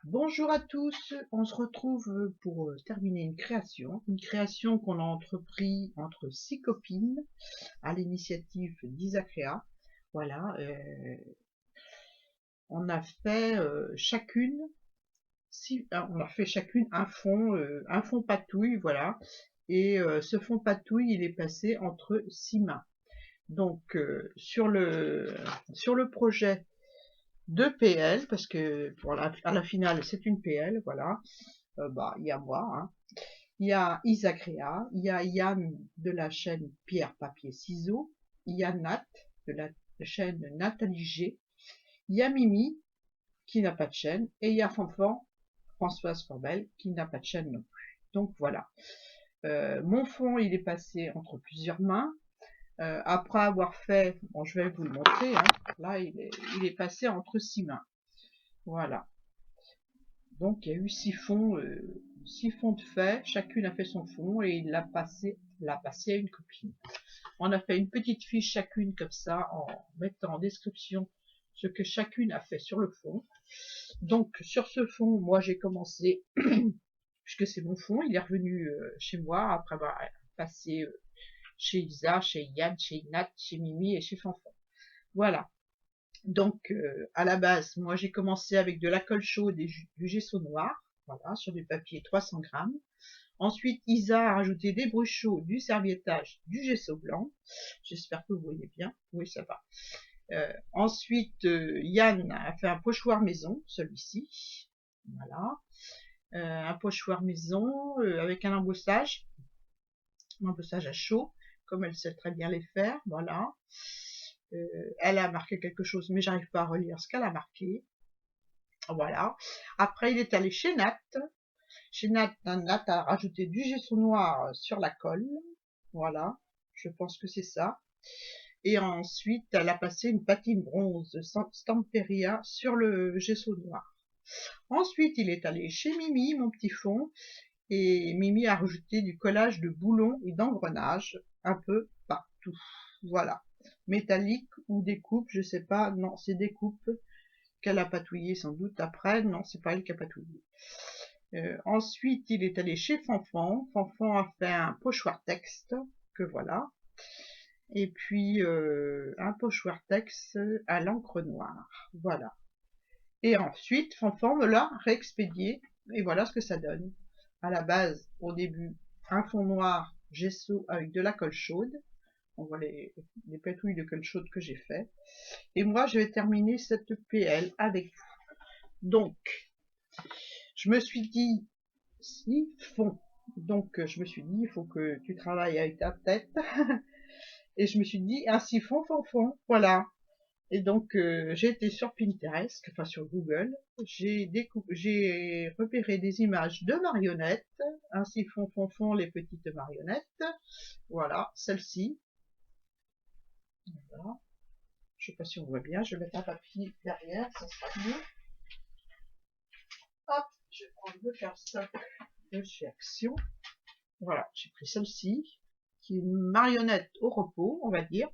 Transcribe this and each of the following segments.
Bonjour à tous, on se retrouve pour terminer une création qu'on a entrepris entre 6 copines à l'initiative d'Isacréa. Voilà, on a fait chacune, on a fait chacune un fond patouille, voilà. Et ce fond patouille, il est passé entre 6 mains. Donc sur le projet de PL, parce que pour à la finale c'est une PL, voilà. Il y a moi, hein. Il y a Isacréa, il y a Yann de la chaîne Pierre Papier Ciseaux, il y a Nat de la chaîne Nathalie G, il y a Mimi qui n'a pas de chaîne, et il y a Fanfan, Françoise Forbel, qui n'a pas de chaîne non plus. Donc voilà. Mon fond, il est passé entre plusieurs mains. Après avoir fait, bon, je vais vous le montrer, hein. Là, il est passé entre 6 mains. Voilà. Donc il y a eu 6 fonds de fait, chacune a fait son fond et il l'a passé à une copine. On a fait une petite fiche chacune comme ça, en mettant en description ce que chacune a fait sur le fond. Donc sur ce fond, moi j'ai commencé, puisque c'est mon fond, il est revenu chez moi après avoir passé chez Isa, chez Yann, chez Nat, chez Mimi et chez Fanfan. Voilà. Donc à la base, moi j'ai commencé avec de la colle chaude et du gesso noir, voilà, sur du papier 300 grammes. Ensuite, Isa a rajouté des bruchaux, du serviettage, du gesso blanc. J'espère que vous voyez bien. Oui, ça va. Ensuite, Yann a fait un pochoir maison, celui-ci. Voilà. Un pochoir maison avec un embossage à chaud, comme elle sait très bien les faire. Voilà. Elle a marqué quelque chose, mais j'arrive pas à relire ce qu'elle a marqué. Voilà. Après, il est allé chez Nat. Chez Nat a rajouté du gesso noir sur la colle. Voilà. Je pense que c'est ça. Et ensuite, elle a passé une patine bronze Stamperia sur le gesso noir. Ensuite, il est allé chez Mimi, mon petit fond, et Mimi a rajouté du collage de boulons et d'engrenages un peu partout. Voilà. Métallique ou découpe, je sais pas. Non, c'est découpe qu'elle a patouillé sans doute après. Non, c'est pas elle qui a patouillé. Ensuite, il est allé chez Fanfan. Fanfan a fait un pochoir texte, que voilà. Et puis, un pochoir texte à l'encre noire. Voilà. Et ensuite, Fanfan me l'a réexpédié. Et voilà ce que ça donne. À la base, au début, un fond noir gesso avec de la colle chaude. On voit les pétouilles de colle chaude que j'ai fait. Et moi, je vais terminer cette PL avec vous. Donc, je me suis dit, si fond. Donc, je me suis dit, il faut que tu travailles avec ta tête. Et je me suis dit, un siphon, fond, voilà. Et donc, j'ai été sur Pinterest, enfin sur Google, j'ai repéré des images de marionnettes, un siphon, les petites marionnettes, voilà, celle-ci, voilà. Je sais pas si on voit bien, je vais mettre un papier derrière, ça sera mieux. Hop, je vais prendre le cardstock de chez Action. Voilà, j'ai pris celle-ci, qui est une marionnette au repos, on va dire.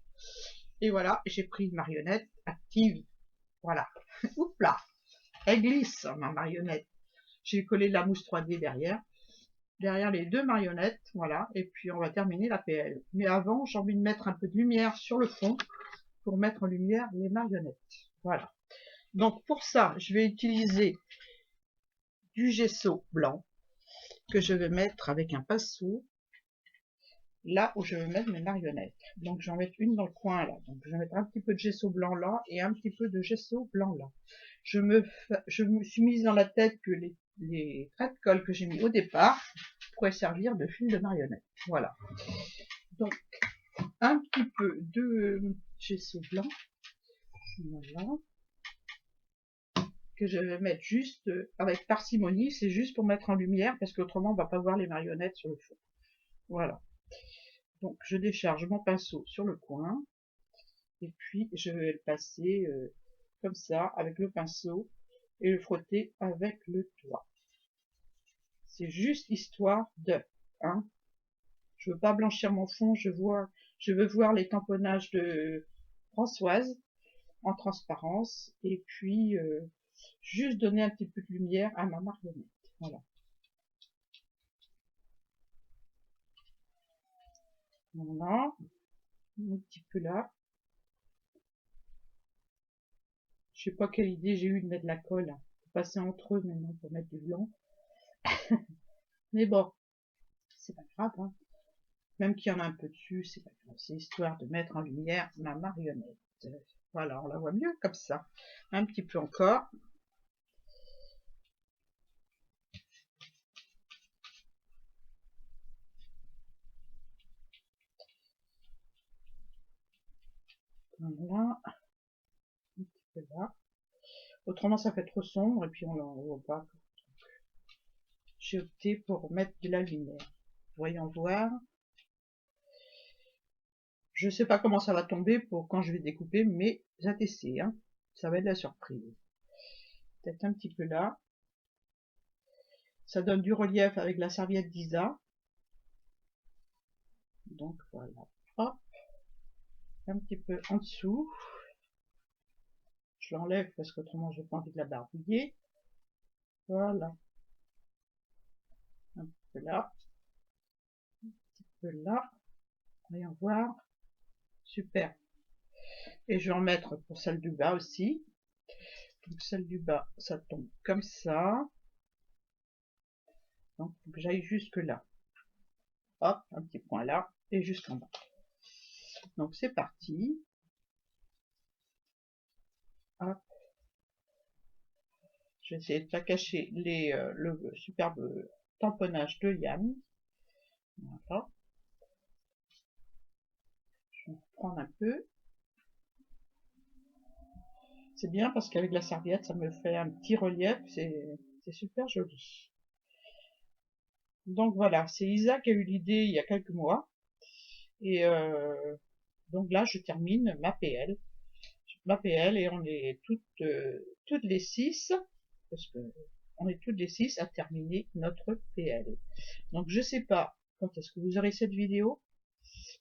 Et voilà, j'ai pris une marionnette active. Voilà. Oups là, elle glisse, ma marionnette. J'ai collé de la mousse 3D derrière les deux marionnettes, voilà. Et puis on va terminer la PL. Mais avant, j'ai envie de mettre un peu de lumière sur le fond pour mettre en lumière les marionnettes. Voilà. Donc pour ça, je vais utiliser du gesso blanc que je vais mettre avec un pinceau là où je vais mettre mes marionnettes. Donc je vais en mettre une dans le coin là. Donc je vais mettre un petit peu de gesso blanc là et un petit peu de gesso blanc là. Je me suis mise dans la tête que les traits de colle que j'ai mis au départ pourraient servir de fil de marionnette. Voilà. Donc un petit peu de gesso blanc. Voilà. Que je vais mettre juste avec parcimonie, c'est juste pour mettre en lumière parce qu'autrement on va pas voir les marionnettes sur le fond. Voilà. Donc je décharge mon pinceau sur le coin et puis je vais le passer comme ça avec le pinceau et le frotter avec le doigt. C'est juste histoire de, hein. Je veux pas blanchir mon fond, je veux voir les tamponnages de Françoise en transparence et puis Juste donner un petit peu de lumière à ma marionnette. Voilà. Voilà. Un petit peu là. Je sais pas quelle idée j'ai eu de mettre de la colle. Faut passer entre eux maintenant pour mettre du blanc. Mais bon, c'est pas grave. Hein. Même qu'il y en a un peu dessus, c'est pas grave. C'est histoire de mettre en lumière ma marionnette. Voilà, on la voit mieux comme ça. Un petit peu encore. Voilà. Un petit peu là. Autrement, ça fait trop sombre et puis on ne voit pas. J'ai opté pour mettre de la lumière. Voyons voir. Je sais pas comment ça va tomber pour quand je vais découper, mais j'essaie, hein. Ça va être la surprise. Peut-être un petit peu là. Ça donne du relief avec la serviette d'Isa. Donc voilà. Hop. Un petit peu en dessous. Je l'enlève parce qu'autrement j'ai pas envie de la barbouiller. Voilà. Un petit peu là. Un petit peu là. Voyons voir. Super. Et je vais en mettre pour celle du bas aussi. Donc celle du bas, ça tombe comme ça. Donc il faut que j'aille jusque là. Hop, un petit point là et jusqu'en bas. Donc c'est parti. Hop. Je vais essayer de pas cacher le superbe tamponnage de Yann. Voilà. Je vais reprendre un peu. C'est bien parce qu'avec la serviette, ça me fait un petit relief. C'est super joli. Donc voilà, c'est Isa qui a eu l'idée il y a quelques mois. Et donc là, je termine ma PL. Ma PL et on est toutes les 6, parce que on est toutes les 6 à terminer notre PL. Donc je sais pas quand est-ce que vous aurez cette vidéo.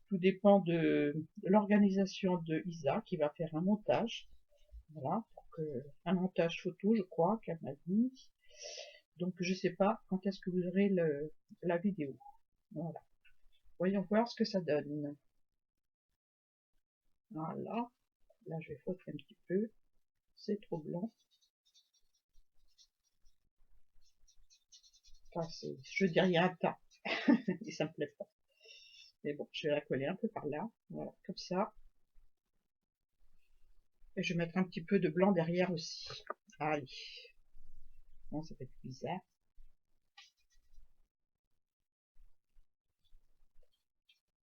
Tout dépend de l'organisation de Isa qui va faire un montage. Voilà, un montage photo, je crois, qu'elle m'a dit. Donc je sais pas quand est-ce que vous aurez la vidéo. Voilà. Voyons voir ce que ça donne. Voilà. Là je vais frotter un petit peu. C'est trop blanc. Enfin, je dis rien à tas. Et ça me plaît pas. Mais bon, je vais la coller un peu par là. Voilà, comme ça. Et je vais mettre un petit peu de blanc derrière aussi. Allez. Bon, ça fait bizarre.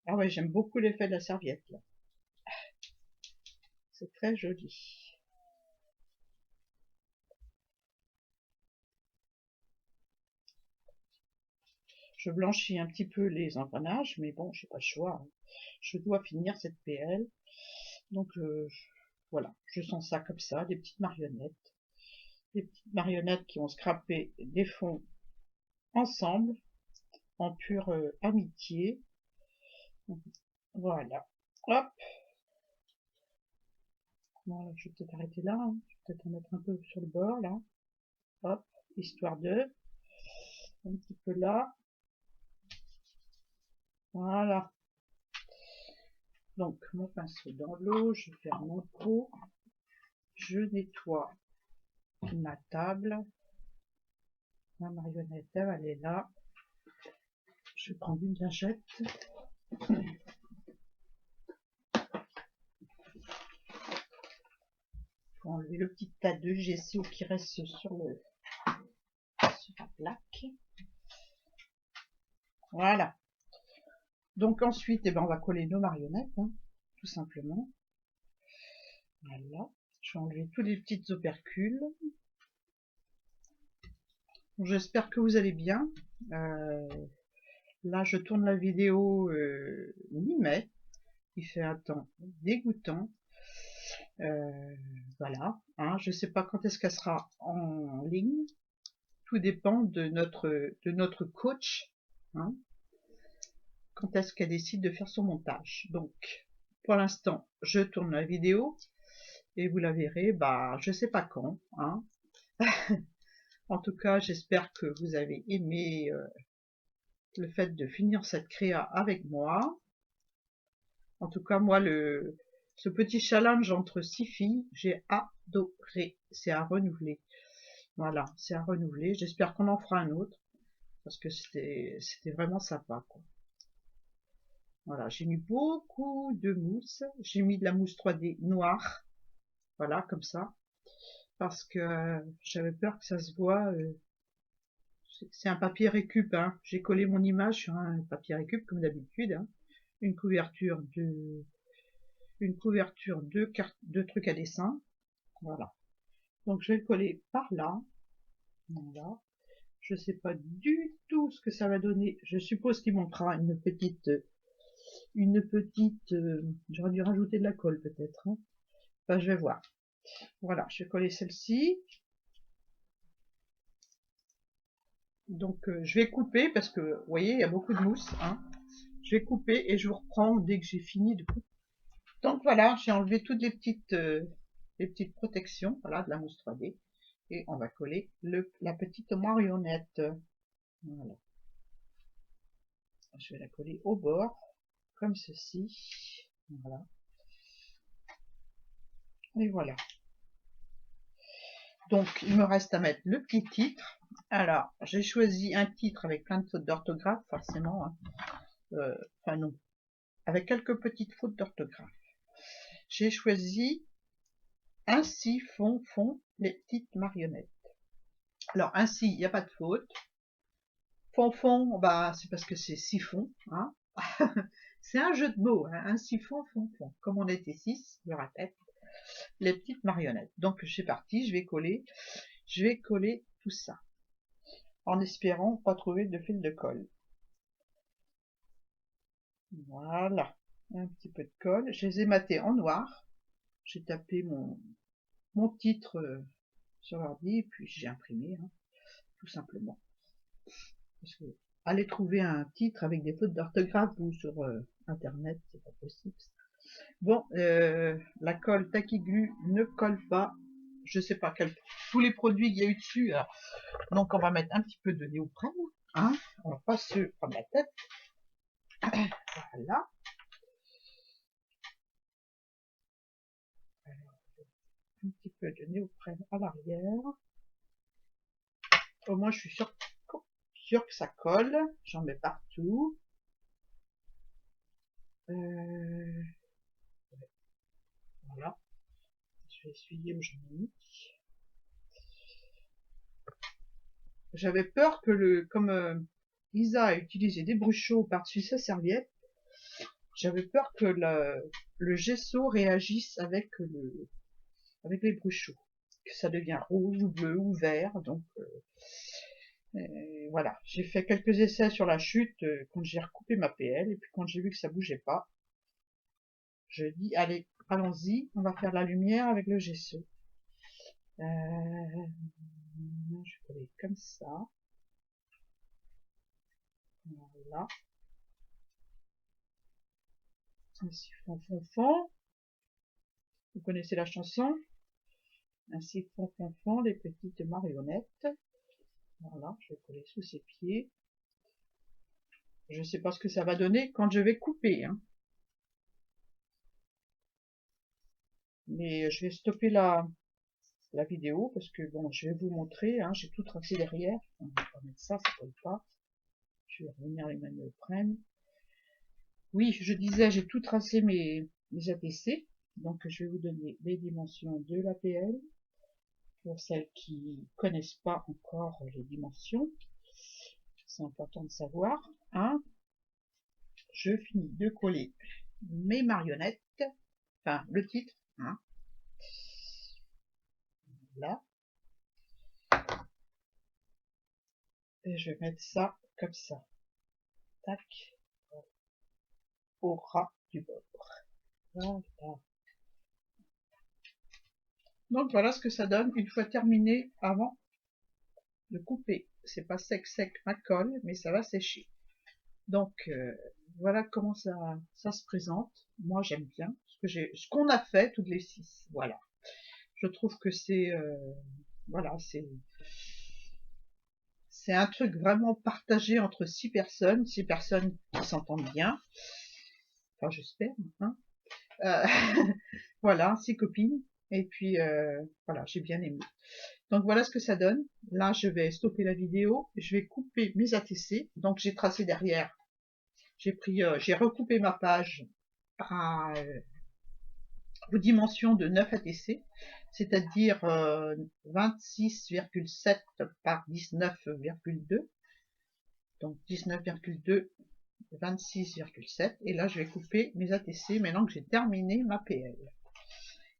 Ah ouais, j'aime beaucoup l'effet de la serviette, là. C'est très joli. Je blanchis un petit peu les engrenages, mais bon, j'ai pas le choix. Hein. Je dois finir cette PL. Donc, voilà, je sens ça comme ça, des petites marionnettes. Des petites marionnettes qui ont scrappé des fonds ensemble, en pure amitié. Voilà. Hop. Voilà, je vais peut-être arrêter là. Hein. Je vais peut-être en mettre un peu sur le bord, là. Hop. Histoire de... Un petit peu là. Voilà. Donc, mon pinceau dans l'eau. Je vais faire mon pot. Je nettoie ma table. Ma marionnette, elle est là. Je vais prendre une lingette. Pour enlever le petit tas de gesso qui reste sur la plaque. Voilà. Donc ensuite, eh ben, on va coller nos marionnettes, hein, tout simplement. Voilà. Je vais enlever tous les petites opercules. J'espère que vous allez bien. Là, je tourne la vidéo mi-mai. Il fait un temps dégoûtant. Voilà. Hein, je ne sais pas quand est-ce qu'elle sera en ligne. Tout dépend de notre coach. Hein, quand est-ce qu'elle décide de faire son montage. Donc, pour l'instant, je tourne la vidéo et vous la verrez, bah, je sais pas quand. Hein. En tout cas, j'espère que vous avez aimé le fait de finir cette créa avec moi. En tout cas, moi, ce petit challenge entre 6 filles, j'ai adoré. C'est à renouveler. Voilà, c'est à renouveler. J'espère qu'on en fera un autre parce que c'était vraiment sympa, quoi. Voilà, j'ai mis beaucoup de mousse. J'ai mis de la mousse 3D noire. Voilà, comme ça. Parce que j'avais peur que ça se voit. C'est un papier récup, hein. J'ai collé mon image sur un papier récup comme d'habitude, hein. Une couverture de trucs à dessin. Voilà. Donc je vais le coller par là. Voilà. Je sais pas du tout ce que ça va donner. Je suppose qu'il manquera j'aurais dû rajouter de la colle peut-être, hein. Enfin, je vais voir. Voilà, je vais coller celle-ci. Donc je vais couper parce que vous voyez, il y a beaucoup de mousse, hein. Je vais couper et je vous reprends dès que j'ai fini de couper. Donc voilà, j'ai enlevé toutes les petites protections, voilà, de la mousse 3D. Et on va coller la petite marionnette. Voilà. Je vais la coller au bord, comme ceci. Voilà. Et voilà. Donc, il me reste à mettre le petit titre. Alors, j'ai choisi un titre avec plein de fautes d'orthographe, forcément, hein. Enfin non, avec quelques petites fautes d'orthographe. J'ai choisi Ainsi font les petites marionnettes. Alors, ainsi, il n'y a pas de faute. Font, bah, c'est parce que c'est siphon, hein. C'est un jeu de mots, hein. Ainsi font. Comme on était 6, je répète, les petites marionnettes. Donc, c'est parti, je vais coller tout ça. En espérant pas trouver de fil de colle. Voilà. Un petit peu de colle. Je les ai matés en noir. J'ai tapé mon titre sur l'ordi et puis j'ai imprimé, hein, tout simplement. Parce que aller trouver un titre avec des fautes d'orthographe ou sur internet, c'est pas possible. Bon, la colle Tacky-Glu ne colle pas. Je sais pas tous les produits qu'il y a eu dessus. Là. Donc on va mettre un petit peu de néoprène, hein. On va pas se prendre la tête. Voilà. Alors, un petit peu de néoprène à l'arrière. Au moins je suis sûre que ça colle. J'en mets partout. Voilà. Je vais essuyer où j'en ai mis. J'avais peur que comme Lisa a utilisé des bruchots par-dessus sa serviette, j'avais peur que le gesso réagisse avec les bruchots, que ça devient rouge ou bleu ou vert. Donc voilà, j'ai fait quelques essais sur la chute quand j'ai recoupé ma PL et puis quand j'ai vu que ça bougeait pas, je dis allez, allons-y, on va faire la lumière avec le gesso. Je vais coller comme ça. Voilà. Ainsi font. Vous connaissez la chanson? Ainsi font les petites marionnettes. Voilà, je vais coller sous ses pieds. Je ne sais pas ce que ça va donner quand je vais couper, hein. Mais je vais stopper la vidéo parce que bon, je vais vous montrer, hein, j'ai tout tracé derrière. On va pas mettre ça colle pas. Je vais revenir les manuels prennent. Oui, je disais, j'ai tout tracé mes APC. Donc je vais vous donner les dimensions de l'APL pour celles qui connaissent pas encore les dimensions. C'est important de savoir, hein. Je finis de coller mes marionnettes, enfin le titre, hein. Là. Et je vais mettre ça comme ça. Tac. Au ras du bord. Voilà. Donc voilà ce que ça donne une fois terminé avant de couper. C'est pas sec ma colle, mais ça va sécher. Donc voilà comment ça se présente. Moi j'aime bien ce qu'on a fait toutes les 6. Voilà. Je trouve que c'est Voilà, c'est un truc vraiment partagé entre 6 personnes qui s'entendent bien. Enfin, j'espère, hein. Euh, voilà, 6 copines. Et puis, voilà, j'ai bien aimé. Donc voilà ce que ça donne. Là, je vais stopper la vidéo. Je vais couper mes ATC. Donc j'ai tracé derrière. J'ai recoupé ma page à aux dimensions de 9 ATC, c'est-à-dire 26,7 par 19,2. Donc 19,2, 26,7. Et là, je vais couper mes ATC maintenant que j'ai terminé ma PL.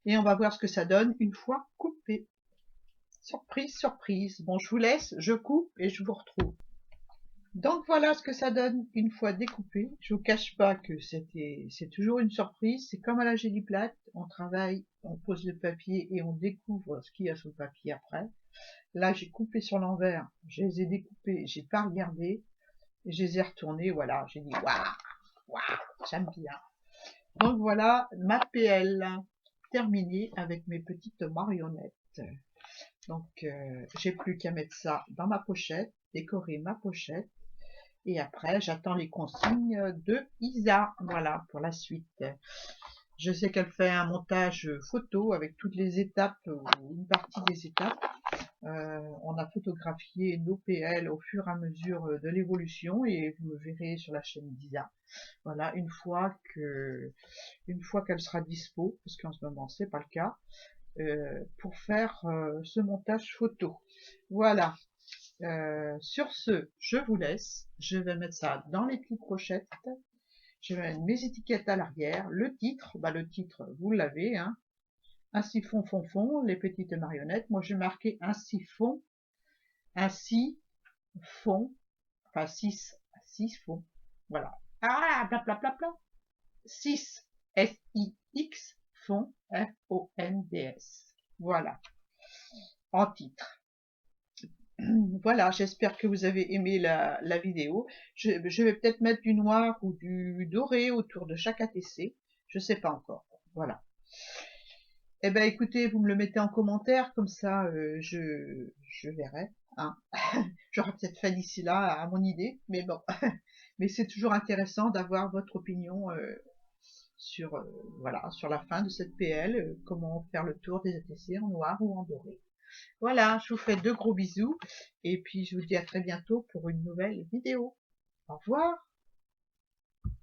Et on va voir ce que ça donne une fois coupé. Surprise, surprise. Bon, je vous laisse, je coupe et je vous retrouve. Donc voilà ce que ça donne une fois découpé. Je vous cache pas que c'est toujours une surprise. C'est comme à la Géliplate, on travaille, on pose le papier et on découvre ce qu'il y a sur le papier après. Là, j'ai coupé sur l'envers, je les ai découpés, j'ai pas regardé, et je les ai retournés, voilà, j'ai dit waouh, waouh, j'aime bien. Donc voilà ma PL terminée avec mes petites marionnettes. Donc j'ai plus qu'à mettre ça dans ma pochette, décorer ma pochette. Et après, j'attends les consignes de Isa, voilà, pour la suite. Je sais qu'elle fait un montage photo avec toutes les étapes, ou une partie des étapes. On a photographié nos PL au fur et à mesure de l'évolution et vous me verrez sur la chaîne d'Isa. Voilà, une fois qu'elle sera dispo, parce qu'en ce moment c'est pas le cas, pour faire ce montage photo. Voilà. Sur ce, je vous laisse. Je vais mettre ça dans les petites pochettes. Je vais mettre mes étiquettes à l'arrière. Le titre, le titre, vous l'avez, hein. Un siphon fond fond, les petites marionnettes. Moi, j'ai marqué un siphon, fond, enfin 6 fonds. Voilà. Ah, bla bla bla bla. 6 S-I-X fond, F-O-N-D-S. Voilà. En titre. Voilà, j'espère que vous avez aimé la vidéo. Je vais peut-être mettre du noir ou du doré autour de chaque ATC. Je sais pas encore. Voilà. Eh ben écoutez, vous me le mettez en commentaire, comme ça je verrai. Hein. J'aurai peut-être fait d'ici là à mon idée, mais bon. Mais c'est toujours intéressant d'avoir votre opinion sur, voilà, sur la fin de cette PL, comment faire le tour des ATC en noir ou en doré. Voilà, je vous fais de gros bisous et puis je vous dis à très bientôt pour une nouvelle vidéo. Au revoir.